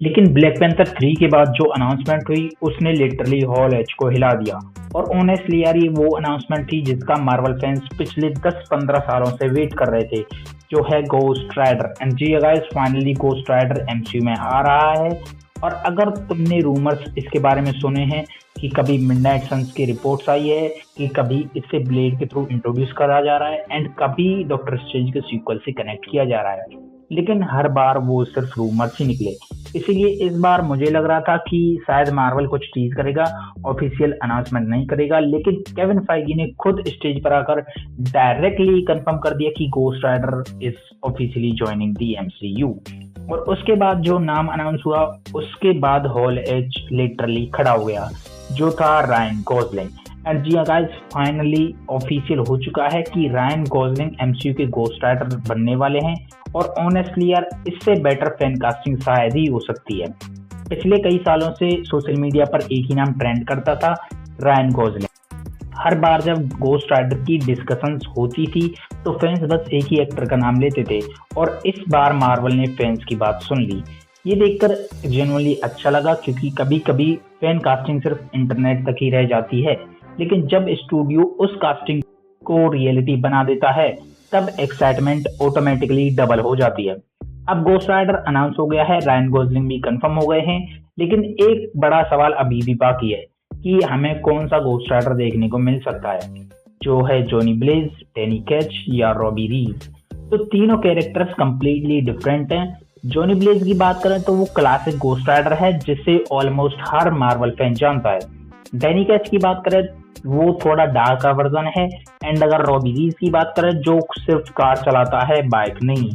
लेकिन black Panther 3 के बाद जो अनाउंसमेंट हुई उसने लिटरली हॉल एच को हिला दिया। और ऑनेस्टली यार ये वो अनाउंसमेंट थी जिसका मार्वल फैंस पिछले 10-15 सालों से वेट कर रहे थे, जो है गोस्ट राइडर। एंड जी guys, finally Ghost Rider MCU में आ रहा है। और अगर तुमने रूमर्स इसके बारे में सुने हैं कि कभी मिडनाइट सन्स की रिपोर्ट्स आई है कि कभी इसे ब्लेड के थ्रू इंट्रोड्यूस करा जा रहा है एंड कभी डॉक्टर स्ट्रेंज के सीक्वल से कनेक्ट किया जा रहा है, लेकिन हर बार वो सिर्फ रूमर्स ही निकले। इसीलिए इस बार मुझे लग रहा था कि शायद मार्वल कुछ टीज करेगा, ऑफिशियल अनाउंसमेंट नहीं करेगा, लेकिन केविन फाइगी ने खुद स्टेज पर आकर डायरेक्टली कंफर्म कर दिया कि Ghost Rider is officially joining the MCU. और उसके बाद जो नाम अनाउंस हुआ उसके बाद हॉल एज लिटरली खड़ा हो गया, जो था रायन गॉसलिंग। एंड जी गाइस, फाइनली ऑफिशियल हो चुका है कि रायन गॉसलिंग एमसीयू के गोस्ट राइडर बनने वाले हैं। और ऑनेस्टली यार इससे बेटर फैन कास्टिंग शायद ही हो सकती है। पिछले कई सालों से सोशल मीडिया पर एक ही नाम ट्रेंड करता था, रायन गॉसलिंग। हर बार जब गोस्ट राइडर की डिस्कशंस होती थी तो फैंस बस एक ही एक्टर का नाम लेते थे, और इस बार मार्वल ने फैंस की बात सुन ली। ये देखकर जेन्युइनली अच्छा लगा, क्योंकि कभी कभी फैन कास्टिंग सिर्फ इंटरनेट तक ही रह जाती है, लेकिन जब स्टूडियो उस कास्टिंग को रियलिटी बना देता है तब एक्साइटमेंट ऑटोमेटिकली डबल हो जाती है। अब गोस्ट राइडर अनाउंस हो गया है, रायन गॉसलिंग भी कंफर्म हो गए हैं, लेकिन एक बड़ा सवाल अभी भी बाकी है कि हमें कौन सा गोस्ट राइडर देखने को मिल सकता है, जो है जॉनी ब्लेज, डैनी कैच या रॉबी रीज। तो तीनों कैरेक्टर्स कंप्लीटली डिफरेंट हैं। जॉनी ब्लेज की बात करें तो वो क्लासिक गोस्ट राइडर है जिसे ऑलमोस्ट हर मार्वल फैन जानता है। डैनी कैच की बात करें वो थोड़ा डार्क का वर्जन है। एंड अगर रॉबी रीज की बात करें जो सिर्फ कार चलाता है, बाइक नहीं।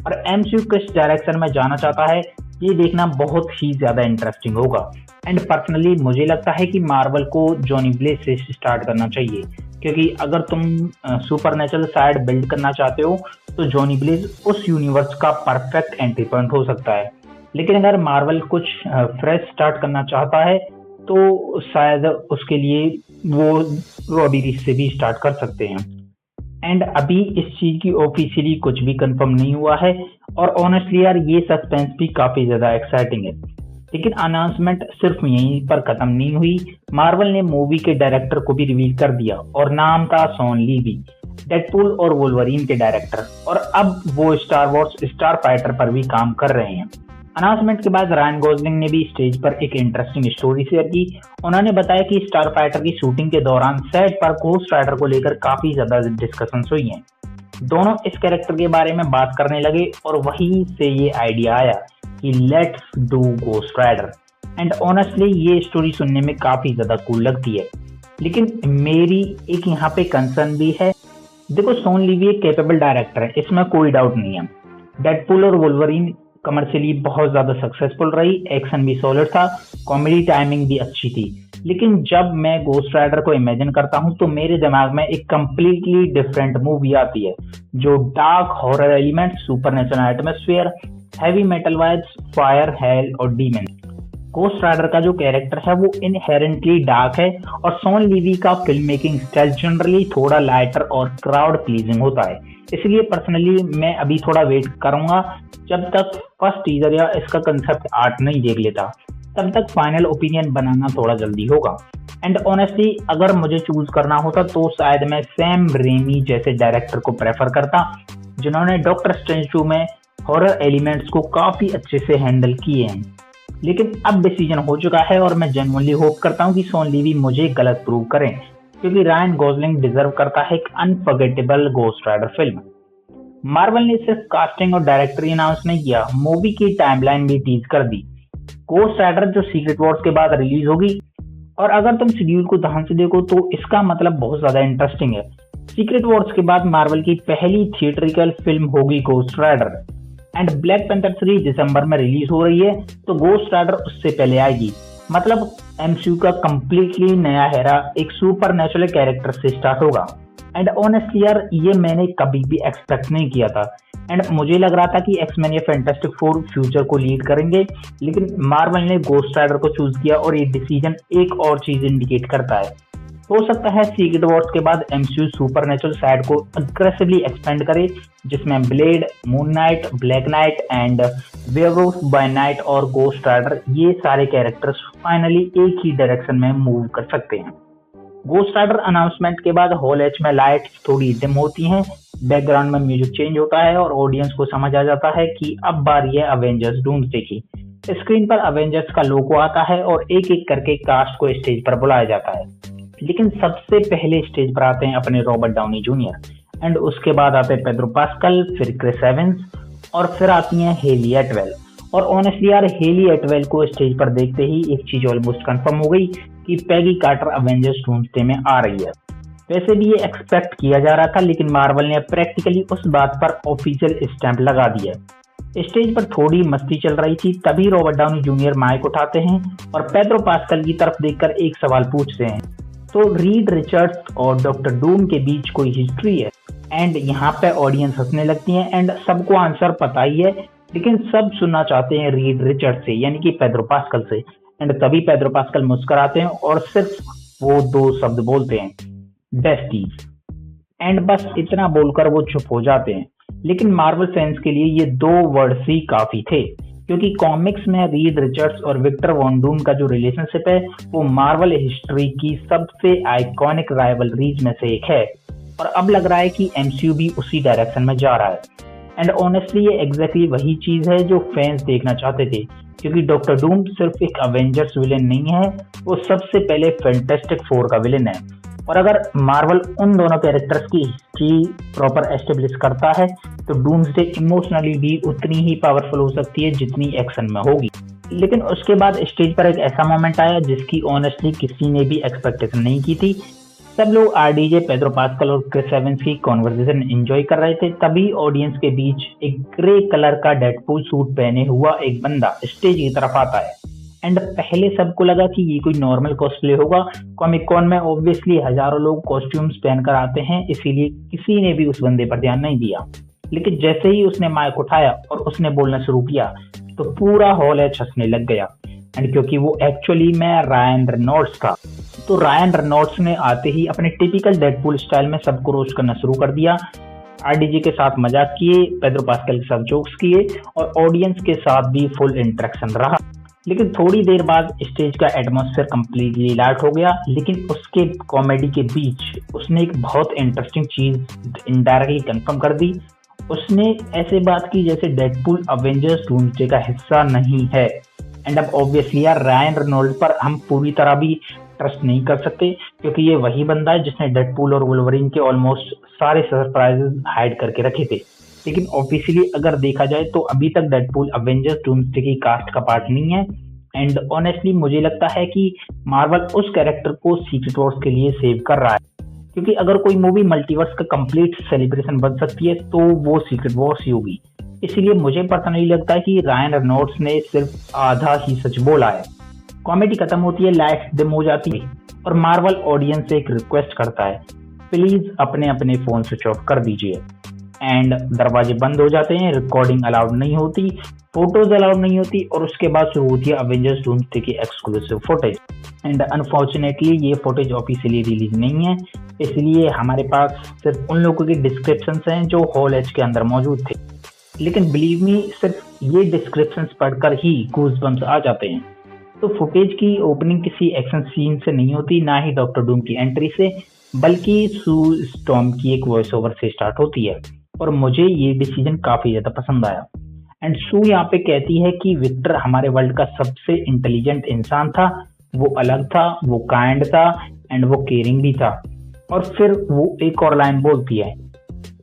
और एमसीयू किस डायरेक्शन में जाना चाहता है ये देखना बहुत ही ज्यादा इंटरेस्टिंग होगा। एंड पर्सनली मुझे लगता है कि मार्वल को जॉनी ब्लेज से स्टार्ट करना चाहिए, क्योंकि अगर तुम सुपरनेचुरल साइड बिल्ड करना चाहते हो तो जॉनी ब्लेज उस यूनिवर्स का परफेक्ट एंट्री पॉइंट हो सकता है। लेकिन अगर मार्वल कुछ फ्रेश स्टार्ट करना चाहता है तो शायद उसके लिए वो रॉबी रीज से भी स्टार्ट कर सकते हैं। एंड अभी इस चीज की ऑफिशियली कुछ भी कंफर्म नहीं हुआ है, और ऑनेस्टली यार ये सस्पेंस भी काफी ज्यादा एक्साइटिंग है। लेकिन अनाउंसमेंट सिर्फ यहीं पर खत्म नहीं हुई, मार्वल ने मूवी के डायरेक्टर को भी रिवील कर दिया, और नाम था शॉन लीवी, डेडपूल और वुल्वरीन के डायरेक्टर। और अब वो स्टार वॉर्स स्टार फाइटर पर भी काम कर रहे हैं। अनाउंसमेंट के बाद रायन गॉसलिंग ने भी स्टेज पर एक इंटरेस्टिंग स्टोरी शेयर की। उन्होंने बताया कि स्टार फाइटर की शूटिंग के दौरान सेट पर गोस्ट राइडर को लेकर काफी ज्यादा डिस्कशंस हुई हैं। दोनों इस कैरेक्टर के बारे में बात करने लगे और वहीं से ये आइडिया आया कि let's do Ghost Rider. And honestly ये स्टोरी सुनने में काफी ज्यादा कूल लगती है। लेकिन मेरी एक यहाँ पे कंसर्न भी है। देखो, शॉन लीवी एक कैपेबल डायरेक्टर है, इसमें कोई डाउट नहीं है। डेडपूल और वुल्वरीन कमर्शियली बहुत ज्यादा सक्सेसफुल रही, एक्शन भी सॉलिड था, कॉमेडी टाइमिंग भी अच्छी थी। लेकिन जब मैं गोस्ट राइडर को इमेजिन करता हूँ तो मेरे दिमाग में एक कंप्लीटली डिफरेंट मूवी आती है, जो dark horror element, supernatural atmosphere, heavy metal vibes, fire, hello और डीमन। गोस्ट राइडर का जो कैरेक्टर है वो इनहेरेंटली डार्क है, और शॉन लीवी का फिल्म मेकिंग स्टाइल जनरली थोड़ा लाइटर और क्राउड प्लीजिंग होता है। इसलिए पर्सनली मैं अभी थोड़ा वेट करूंगा जब तक फर्स्ट टीजर या इसका कंसेप्ट आर्ट नहीं देख लेता, तब तक फाइनल ओपिनियन बनाना थोड़ा जल्दी होगा। एंड ऑनेस्टली अगर मुझे चूज करना होता तो शायद मैं सैम रेमी जैसे डायरेक्टर को प्रेफर करता, जिन्होंने डॉक्टर स्ट्रेंज 2 में हॉरर एलिमेंट्स को काफी अच्छे से हैंडल किए हैं। लेकिन अब डिसीजन हो चुका है और मैं जेन्युइनली होप करता हूँ कि शॉन लीवी मुझे गलत प्रूव करें, क्योंकि रायन गॉसलिंग डिजर्व करता है एक unforgettable Ghost Rider film. Marvel ने सिर्फ कास्टिंग और डायरेक्टर अनाउंस नहीं किया, मूवी की टाइमलाइन भी टीज कर दी। गोस्ट राइडर जो सीक्रेट वॉर्स के बाद रिलीज होगी, और अगर तुम शेड्यूल को ध्यान से देखो तो इसका मतलब बहुत ज्यादा इंटरेस्टिंग है। सीक्रेट वॉर्स के बाद मार्वल की पहली थिएट्रिकल फिल्म होगी Ghost Rider. And Black Panther 3 दिसंबर में रिलीज हो रही है, तो गोस्ट राइडर उससे पहले आएगी। मतलब एमसीयू का कंप्लीटली नया एरा एक सुपरनेचुरल कैरेक्टर से स्टार्ट होगा। एंड ऑनेस्टली यार ये मैंने कभी भी एक्सपेक्ट नहीं किया था। एंड मुझे लग रहा था कि एक्स-मैन या फैंटास्टिक फोर फ्यूचर को लीड करेंगे, लेकिन मार्वल ने गोस्ट राइडर को चूज किया, और ये डिसीजन एक और चीज इंडिकेट करता है हो सकता है सीक्रेट वॉर्स के बाद एमसीयू सुपरनेचुरल साइड को अग्रेसिवली एक्सपेंड करे, जिसमें Blade, Moon Knight, Black Knight and Werewolf by Night और गोस्ट राइडर ये सारे कैरेक्टर्स फाइनली एक ही डायरेक्शन में मूव कर सकते हैं। गोस्ट राइडर अनाउंसमेंट के बाद हॉल एच में लाइट्स थोड़ी डिम होती हैं, बैकग्राउंड में म्यूजिक चेंज होता है और ऑडियंस को समझ आ जाता है कि अब बारी है अवेंजर्स डूम्सडे की। स्क्रीन पर अवेंजर्स का लोगो आता है और एक एक करके कास्ट को स्टेज पर बुलाया जाता है, लेकिन सबसे पहले स्टेज पर आते हैं अपने रॉबर्ट डाउनी जूनियर एंड उसके बाद आते हैं पेड्रो पास्कल, फिर क्रिस एवंस और फिर आती हैं हेली एटवेल। और ऑनेस्टली यार, हेली एटवेल को स्टेज पर देखते ही एक चीज ऑलमोस्ट कंफर्म हो गई कि पैगी कार्टर अवेंजर्स डूम्सडे में आ रही है। वैसे भी ये एक्सपेक्ट किया जा रहा था, लेकिन मार्वल ने प्रैक्टिकली उस बात पर ऑफिशियल स्टैंप लगा दिया। स्टेज पर थोड़ी मस्ती चल रही थी, तभी रॉबर्ट डाउनी जूनियर माइक उठाते हैं और पेड्रो पास्कल की तरफ देखकर एक सवाल पूछते हैं, तो रीड रिचर्ड्स और डॉक्टर डूम के बीच कोई हिस्ट्री है? एंड यहाँ पे ऑडियंस हंसने लगती है एंड सबको आंसर पता ही है, लेकिन सब सुनना चाहते हैं रीड रिचर्ड से, यानी कि पेड्रो पास्कल से। एंड तभी पेड्रो पास्कल मुस्कुराते हैं और सिर्फ वो दो शब्द बोलते हैं, बेस्टीज। एंड बस इतना बोलकर वो चुप हो जाते हैं। लेकिन मार्वल फैंस के लिए ये दो वर्ड्स ही काफी थे, क्योंकि कॉमिक्स में रीड रिचर्ड्स और विक्टर वॉन डूम का जो रिलेशनशिप है वो मार्वल हिस्ट्री की सबसे आइकॉनिक राइवलरीज में से एक है, और अब लग रहा है कि एमसीयू भी उसी डायरेक्शन में जा रहा है। एंड ऑनेस्टली ये एग्जैक्टली वही चीज है जो फैंस देखना चाहते थे, क्योंकि डॉक्टर डूम सिर्फ एक अवेंजर्स विलेन नहीं है, वो सबसे पहले फैंटास्टिक फोर का विलेन है। और अगर मार्वल उन दोनों कैरेक्टर्स की हिस्ट्री प्रॉपर एस्टेब्लिश करता है तो डूम्सडे इमोशनली भी उतनी ही पावरफुल हो सकती है जितनी एक्शन में होगी। लेकिन उसके बाद स्टेज पर एक ऐसा मोमेंट आया जिसकी ऑनेस्टली किसी ने भी एक्सपेक्टेशन नहीं की थी। सब लोग आरडीजे, पेड्रो पास्कल और क्रिस एवंस की कॉन्वर्सेशन एंजॉय कर रहे थे, तभी ऑडियंस के बीच एक ग्रे कलर का डेडपूल सूट पहने हुआ एक बंदा स्टेज की तरफ आता है। एंड पहले सबको लगा कि ये कोई नॉर्मल कॉस्प्ले होगा। कॉमिक कॉन में ऑब्वियसली हजारों लोग कॉस्ट्यूम्स पहनकर आते हैं, इसीलिए किसी ने भी उस बंदे पर ध्यान नहीं दिया। लेकिन जैसे ही उसने माइक उठाया और उसने बोलना शुरू किया तो पूरा हॉल एच हंसने लग गया। एंड क्योंकि वो एक्चुअली में रायन रेनॉल्ड्स था, तो रायन रेनॉल्ड्स ने आते ही अपने टिपिकल डेडपूल स्टाइल में सबको रोस्ट करना शुरू कर दिया। आरडीजे के साथ मजाक किए, पेड्रो पास्कल के साथ जोक्स किए और ऑडियंस के साथ भी फुल इंटरेक्शन रहा। लेकिन थोड़ी देर बाद स्टेज का एटमॉस्फेयर कंप्लीटली लाइट हो गया, लेकिन उसके कॉमेडी के बीच उसने एक बहुत इंटरेस्टिंग चीज इनडायरेक्टली कंफर्म कर दी। उसने ऐसे बात की जैसे डेडपूल अवेंजर्स डूम्सडे का हिस्सा नहीं है। एंड अब ऑब्वियसली यार रायन रेनॉल्ड पर हम पूरी तरह भी ट्रस्ट नहीं कर सकते, क्योंकि ये वही बंदा है जिसने डेडपूल और वुल्वरीन के ऑलमोस्ट सारे सरप्राइजेस हाइड करके रखे थे। लेकिन ऑब्वियसली अगर देखा जाए तो अभी तक डेडपूल अवेंजर्स डूम्सडे की कास्ट का पार्ट नहीं है। एंड ऑनेस्टली मुझे लगता है कि मार्वल उस कैरेक्टर को सीक्रेट वॉर्स के लिए सेव कर रहा है, क्योंकि अगर कोई मूवी मल्टीवर्स का कंप्लीट सेलिब्रेशन बन सकती है तो वो सीक्रेट वॉर्स ही होगी। इसलिए मुझे पर्सनली लगता है कि रायन रेनॉल्ड्स ने सिर्फ आधा ही सच बोला है। कॉमेडी खत्म होती है, लाइट्स डिम हो जाती है और मार्वल ऑडियंस से एक रिक्वेस्ट करता है, प्लीज अपने अपने फोन स्विच ऑफ कर दीजिए। एंड दरवाजे बंद हो जाते हैं, रिकॉर्डिंग अलाउड नहीं होती, फोटोज अलाउड नहीं होती और उसके बाद शुरू होती है अवेंजर्स डूम्सडे की एक्सक्लूसिव फुटेज। एंड अनफॉर्चुनेटली ये फुटेज ऑफिशियली रिलीज नहीं है, इसलिए हमारे पास सिर्फ उन लोगों के डिस्क्रिप्शंस हैं जो हॉल एच के अंदर मौजूद थे। लेकिन बिलीव मी, सिर्फ ये डिस्क्रिप्शंस पढ़कर ही गूज़बम्प्स आ जाते हैं। तो फुटेज की ओपनिंग किसी एक्शन सीन से नहीं होती, ना ही डॉक्टर डूम की एंट्री से, बल्कि सू स्टॉर्म की एक वॉइस ओवर से स्टार्ट होती है। और मुझे ये डिसीजन काफी ज्यादा पसंद आया। एंड सू यहाँ पे कहती है कि विक्टर हमारे वर्ल्ड का सबसे इंटेलिजेंट इंसान था, वो अलग था, वो काइंड था एंड वो केयरिंग भी था। और फिर वो एक और लाइन बोलती है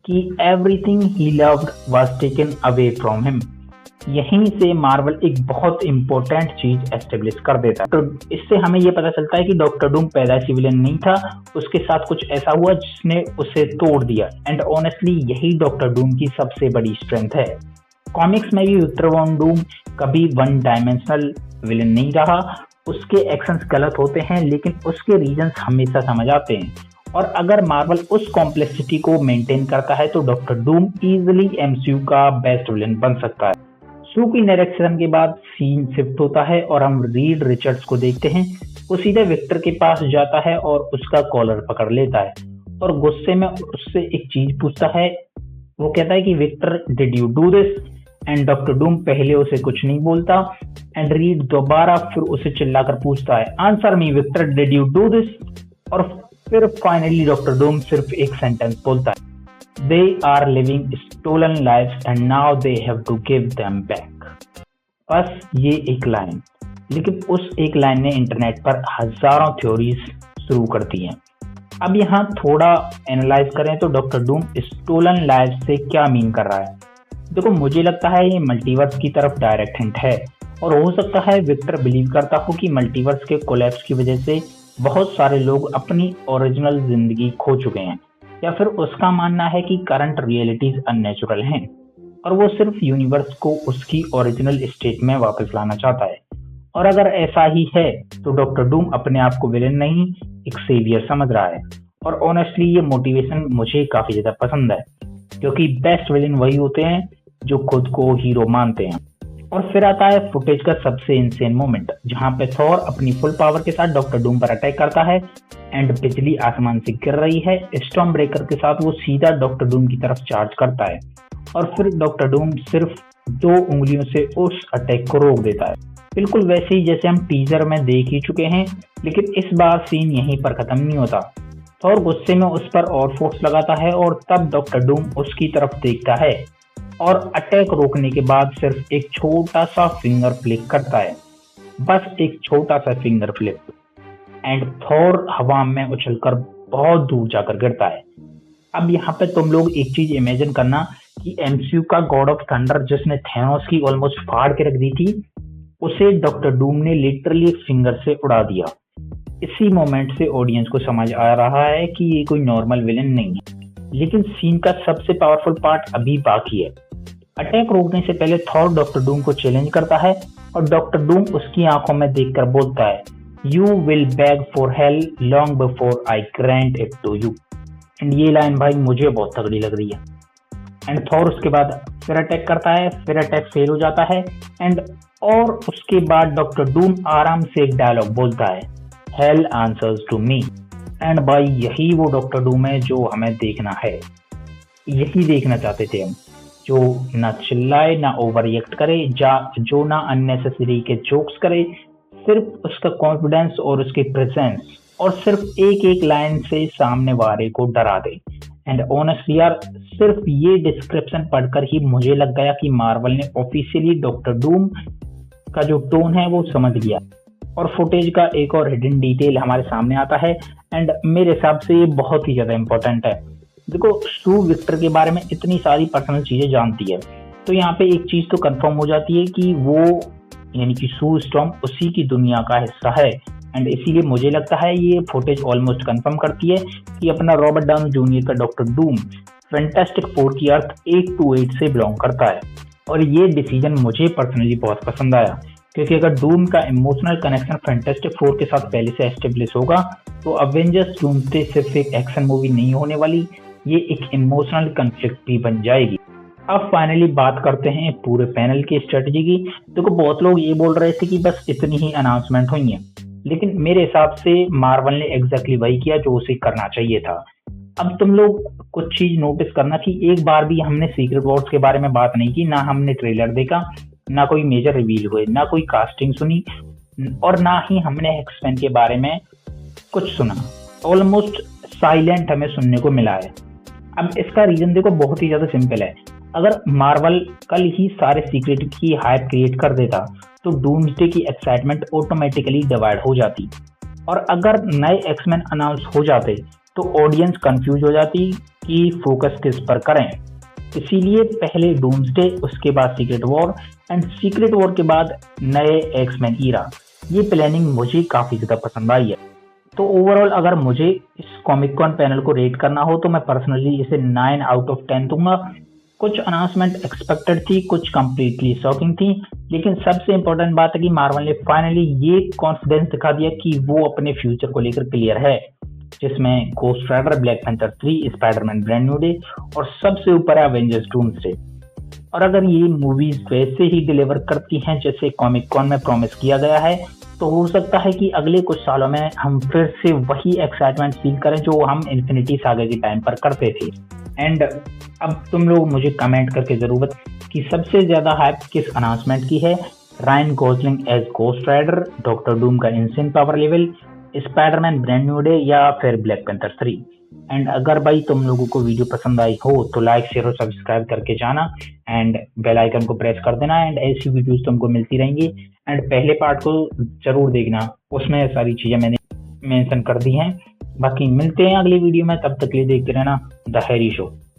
कि everything he loved was taken away from him. यहीं से मार्वल एक बहुत इंपॉर्टेंट चीज एस्टेब्लिश कर देता है। तो इससे हमें यह पता चलता है कि डॉक्टर डूम पैदाइशी विलेन नहीं था, उसके साथ कुछ ऐसा हुआ जिसने उसे तोड़ दिया। एंड ऑनेस्टली यही डॉक्टर डूम की सबसे बड़ी स्ट्रेंथ है। कॉमिक्स में भी विक्टर वॉन डूम कभी वन डायमेंशनल विलेन नहीं रहा। उसके एक्शंस गलत होते हैं लेकिन उसके रीजंस हमेशा समझ आते हैं। और अगर मार्वल उस कॉम्प्लेक्सिटी को मेंटेन करता है तो डॉक्टर डूम इजीली एमसीयू का बेस्ट विलेन बन सकता है। सू की डायरेक्शन के बाद सीन शिफ्ट होता है और हम रीड रिचर्ड्स को देखते हैं। वो सीधे विक्टर के पास जाता है और उसका कॉलर पकड़ लेता है और गुस्से में उससे एक चीज पूछता है। वो कहता है कि Victor, did you do this? And Doctor Doom पहले उसे कुछ नहीं बोलता एंड रीड दोबारा फिर उसे चिल्लाकर पूछता है, answer me Victor, did you do this? और फिर फाइनली डॉक्टर डूम सिर्फ एक सेंटेंस बोलता है, they are living stolen lives and now they have to give them back. बस ये एक लाइन, लेकिन उस एक लाइन ने इंटरनेट पर हजारों थ्योरीज शुरू कर दी हैं। अब यहाँ थोड़ा एनालाइज करें तो डॉक्टर डूम स्टोलन लाइव से क्या मीन कर रहा है। देखो, मुझे लगता है ये मल्टीवर्स की तरफ डायरेक्ट हिंट है और हो सकता है विक्टर बिलीव करता हो कि मल्टीवर्स के कोलैप्स की वजह से बहुत सारे लोग अपनी ओरिजिनल जिंदगी खो चुके हैं, या फिर उसका मानना है कि करंट रियलिटीज अननेचुरल हैं और वो सिर्फ यूनिवर्स को उसकी ओरिजिनल स्टेट में वापस लाना चाहता है। और अगर ऐसा ही है तो डॉक्टर डूम अपने आप को विलेन नहीं, एक सेवियर समझ रहा है। और ऑनेस्टली ये मोटिवेशन मुझे काफी ज्यादा पसंद है, क्योंकि बेस्ट विलेन वही होते हैं जो खुद को हीरो मानते हैं। और फिर आता है फुटेज का सबसे इंसेन मोमेंट, जहां पे थॉर अपनी फुल पावर के साथ डॉक्टर डूम पर अटैक करता है एंड बिजली आसमान से गिर रही है। स्टॉर्म ब्रेकर के साथ वो सीधा डॉक्टर डूम की तरफ चार्ज करता है और फिर डॉक्टर डूम सिर्फ 2 उंगलियों से उस अटैक को रोक देता है, बिल्कुल वैसे ही जैसे हम टीजर में देख ही चुके हैं। लेकिन इस बार सीन यहीं पर खत्म नहीं होता। थॉर गुस्से में उस पर और फोर्स लगाता है और तब डॉक्टर डूम उसकी तरफ देखता है और अटैक रोकने के बाद सिर्फ एक छोटा सा फिंगर फ्लिक करता है, बस एक छोटा सा फिंगर फ्लिप, एंड थॉर हवा में उछलकर बहुत दूर जाकर गिरता है। अब यहाँ पे तुम लोग एक चीज इमेजिन करना कि एमसीयू का गॉड ऑफ थंडर जिसने थैनोस की ऑलमोस्ट फाड़ के रख दी थी, उसे डॉक्टर डूम ने लिटरली फिंगर से उड़ा दिया। इसी मोमेंट से ऑडियंस को समझ आ रहा है कि ये कोई नॉर्मल विलेन नहीं है। लेकिन सीन का सबसे पावरफुल पार्ट अभी बाकी है। अटैक रोकने से पहले थॉर डॉक्टर डूम को चैलेंज करता है और डॉक्टर डूम उसकी आंखों में देखकर बोलता है, you will beg for hell long before I grant it to you. And ये लाइन भाई मुझे बहुत तगड़ी लग रही है। एंड थॉर उसके बाद फिर अटैक करता है, फिर अटैक फेल हो जाता है एंड और उसके बाद डॉक्टर डूम आराम से एक डायलॉग बोलता है, hell answers to me. And भाई यही वो डॉक्टर डूम है जो हमें देखना है, यही देखना चाहते थे हम, जो ना चिल्लाए, ना ओवर रिएक्ट करे, जो ना अननेसेसरी के जोक्स करे, सिर्फ उसका कॉन्फिडेंस और उसकी प्रेजेंस और सिर्फ एक एक लाइन से सामने वाले को डरा दे। एंड ऑनेस्टली यार, सिर्फ ये डिस्क्रिप्शन पढ़कर ही मुझे लग गया कि मार्वल ने ऑफिशियली डॉक्टर डूम का जो टोन है वो समझ लिया। और फुटेज का एक और हिडन डिटेल हमारे सामने आता है एंड मेरे हिसाब से ये बहुत ही ज्यादा इंपॉर्टेंट है। देखो, सू विक्टर के बारे में इतनी सारी पर्सनल चीजें जानती है, तो यहाँ पे एक चीज तो कंफर्म हो जाती है कि वो यानी कि सू स्टॉर्म उसी की दुनिया का हिस्सा है। एंड इसीलिए मुझे लगता है ये फुटेज ऑलमोस्ट कंफर्म करती है कि अपना रॉबर्ट डाउनी जूनियर का डॉक्टर डूम फैंटास्टिक फोर की अर्थ 828 से बिलोंग करता है। और ये डिसीजन मुझे पर्सनली बहुत पसंद आया, क्योंकि अगर डूम का इमोशनल कनेक्शन फैंटास्टिक फोर के साथ पहले से एस्टेब्लिश होगा तो अवेंजर्स डूम्सडे सिर्फ एक एक्शन मूवी नहीं होने वाली, ये एक इमोशनल कन्फ्लिक्ट भी बन जाएगी। अब फाइनली बात करते हैं पूरे पैनल की स्ट्रेटजी की। देखो, बहुत लोग ये बोल रहे थे कि बस इतनी ही अनाउंसमेंट हुई है, लेकिन मेरे हिसाब से मार्वल ने एग्जैक्टली वही किया जो उसे करना चाहिए था। अब तुम लोग कुछ चीज नोटिस करना कि एक बार भी हमने सीक्रेट वॉर्स के बारे में बात नहीं की, ना हमने ट्रेलर देखा, ना कोई मेजर रिवील हुए, ना कोई कास्टिंग सुनी और ना ही हमने एक्समैन के बारे में कुछ सुना। ऑलमोस्ट साइलेंट हमें सुनने को मिला है। अब इसका रीजन देखो बहुत ही ज्यादा सिंपल है। अगर मार्वल कल ही सारे सीक्रेट की हाइप क्रिएट कर देता तो डूम्सडे की एक्साइटमेंट ऑटोमेटिकली डिवाइड हो जाती, और अगर नए एक्समैन अनाउंस हो जाते तो ऑडियंस कंफ्यूज हो जाती कि फोकस किस पर करें। इसीलिए पहले डूम्सडे, उसके बाद secret war and secret war के बाद नए एक्समैन ईरा। ये प्लानिंग मुझे काफी ज्यादा पसंद आई है। तो ओवरऑल अगर मुझे इस कॉमिक कॉन पैनल को रेट करना हो तो मैं पर्सनली इसे 9 आउट ऑफ 10 दूंगा। कुछ अनाउंसमेंट एक्सपेक्टेड थी, कुछ कंप्लीटली शॉकिंग थी, लेकिन सबसे इंपॉर्टेंट बात है कि मार्वल ने फाइनली ये कॉन्फिडेंस दिखा दिया कि वो अपने फ्यूचर को लेकर क्लियर है, जिसमें Ghost Rider, Black Panther 3, Spiderman brand new Day और सबसे ऊपर है अवेंजर्स डूम्सडे। और अगर ये मूवीज वैसे ही डिलीवर करती हैं जैसे कॉमिक कॉन में प्रॉमिस किया गया है, तो हो सकता है कि अगले कुछ सालों में हम फिर से वही एक्साइटमेंट फील करें जो हम इन्फिनिटी सागा के टाइम पर करते थे। एंड अब तुम लोग मुझे कमेंट करके जरूर बताओ कि सबसे ज्यादा हाइप किस अनाउंसमेंट की है, Ryan Gosling as ghost rider, doctor doom का insane power level, Spiderman brand new day या फिर ब्लैक पैंथर 3। एंड अगर भाई तुम लोगों को वीडियो पसंद आई हो तो लाइक शेयर और सब्सक्राइब करके जाना एंड बेल आइकन को प्रेस कर देना। एंड ऐसी वीडियोस तुमको मिलती रहेंगी। एंड पहले पार्ट को जरूर देखना, उसमें सारी चीजें मैंने मेंशन कर दी हैं। बाकी मिलते हैं अगली वीडियो में, तब तक के लिए देखते रहना द हैरी शो।